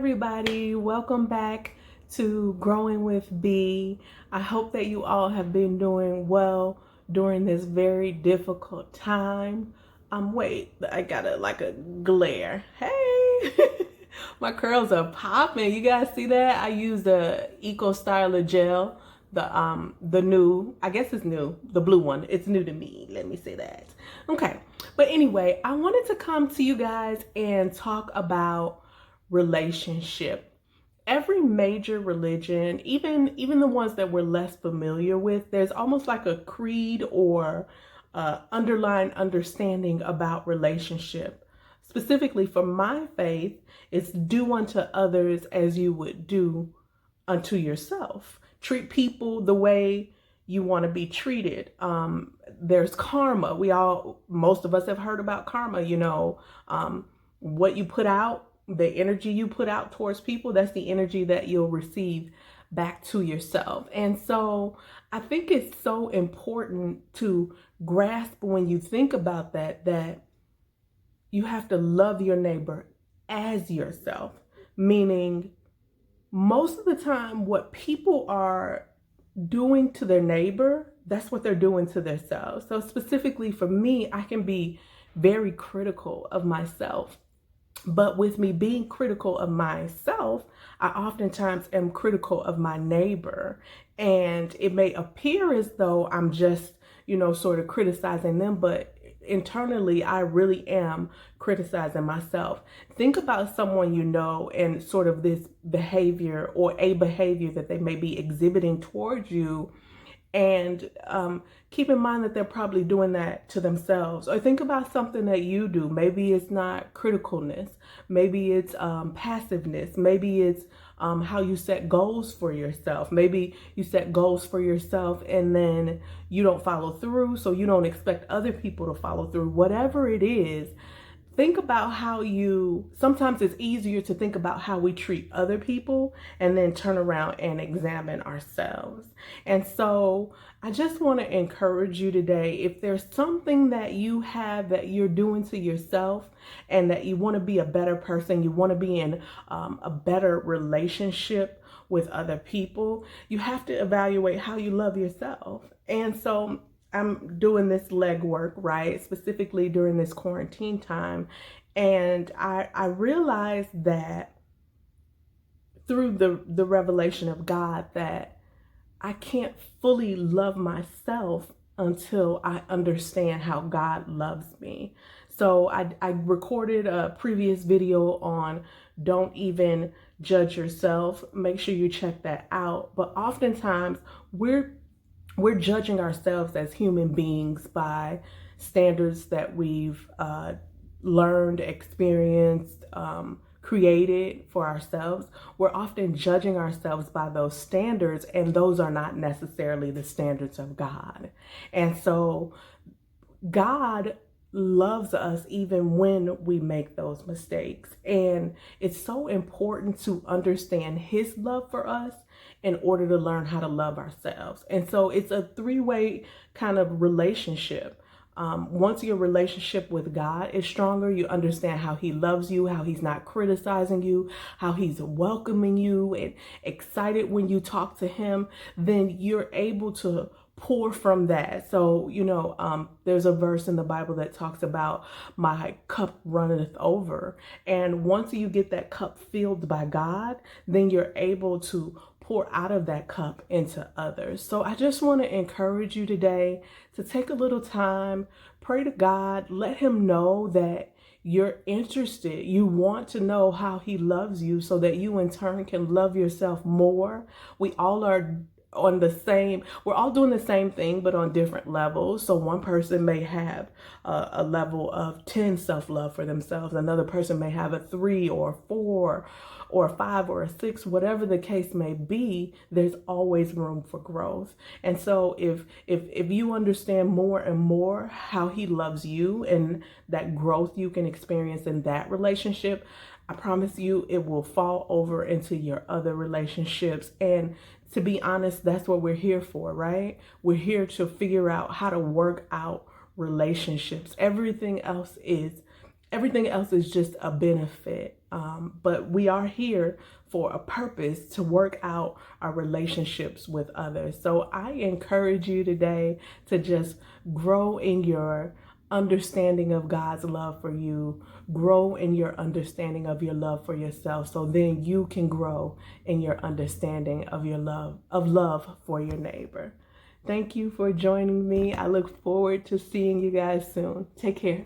everybody, welcome back to Growing with B. I hope that you all have been doing well during this very difficult time. Wait, I got a glare. Hey, my curls are popping. You guys see that? I used the Eco Styler gel, the new, I guess it's new, the blue one. It's new to me. Let me say that. Okay, but anyway, I wanted to come to you guys and talk about relationship. Every major religion, even the ones that we're less familiar with, there's almost like a creed or underlying understanding about relationship. Specifically for my faith, it's do unto others as you would do unto yourself. Treat people the way you want to be treated. There's karma. Most of us have heard about karma, what you put out, the energy you put out towards people, that's the energy that you'll receive back to yourself. And so I think it's so important to grasp when you think about that you have to love your neighbor as yourself, meaning most of the time what people are doing to their neighbor, that's what they're doing to themselves. So specifically for me, I can be very critical of myself. But with me being critical of myself, I oftentimes am critical of my neighbor. And it may appear as though I'm just, sort of criticizing them, but internally, I really am criticizing myself. Think about someone and sort of this behavior or a behavior that they may be exhibiting towards you. And keep in mind that they're probably doing that to themselves. Or think about something that you do. Maybe it's not criticalness. Maybe it's passiveness. Maybe it's how you set goals for yourself. Maybe you set goals for yourself and then you don't follow through. So you don't expect other people to follow through. Whatever it is, think about sometimes it's easier to think about how we treat other people and then turn around and examine ourselves. And so I just want to encourage you today, if there's something that you have that you're doing to yourself and that you want to be a better person, you want to be in a better relationship with other people, you have to evaluate how you love yourself. And so I'm doing this legwork, right? Specifically during this quarantine time. And I realized that through the revelation of God that I can't fully love myself until I understand how God loves me. So I recorded a previous video on don't even judge yourself. Make sure you check that out. But oftentimes we're judging ourselves as human beings by standards that we've learned, experienced, created for ourselves. We're often judging ourselves by those standards, and those are not necessarily the standards of God. And so God loves us even when we make those mistakes. And it's so important to understand his love for us in order to learn how to love ourselves. And so it's a three-way kind of relationship. Once your relationship with God is stronger, you understand how he loves you, how he's not criticizing you, how he's welcoming you and excited when you talk to him, then you're able to pour from that. So, there's a verse in the Bible that talks about my cup runneth over. And once you get that cup filled by God, then you're able to pour out of that cup into others. So I just want to encourage you today to take a little time, pray to God, let him know that you're interested. You want to know how he loves you so that you in turn can love yourself more. We all are we're all doing the same thing, but on different levels. So one person may have a level of 10 self-love for themselves. Another person may have a 3 or 4 or a 5 or a 6, whatever the case may be. There's always room for growth. And so if you understand more and more how he loves you and that growth you can experience in that relationship, I promise you it will fall over into your other relationships. And to be honest, that's what we're here for, right? We're here to figure out how to work out relationships. Everything else is everything else is just a benefit. But we are here for a purpose to work out our relationships with others. So I encourage you today to just grow in your understanding of God's love for you, grow in your understanding of your love for yourself, so then you can grow in your understanding of your love for your neighbor. Thank you for joining me. I look forward to seeing you guys soon. Take care.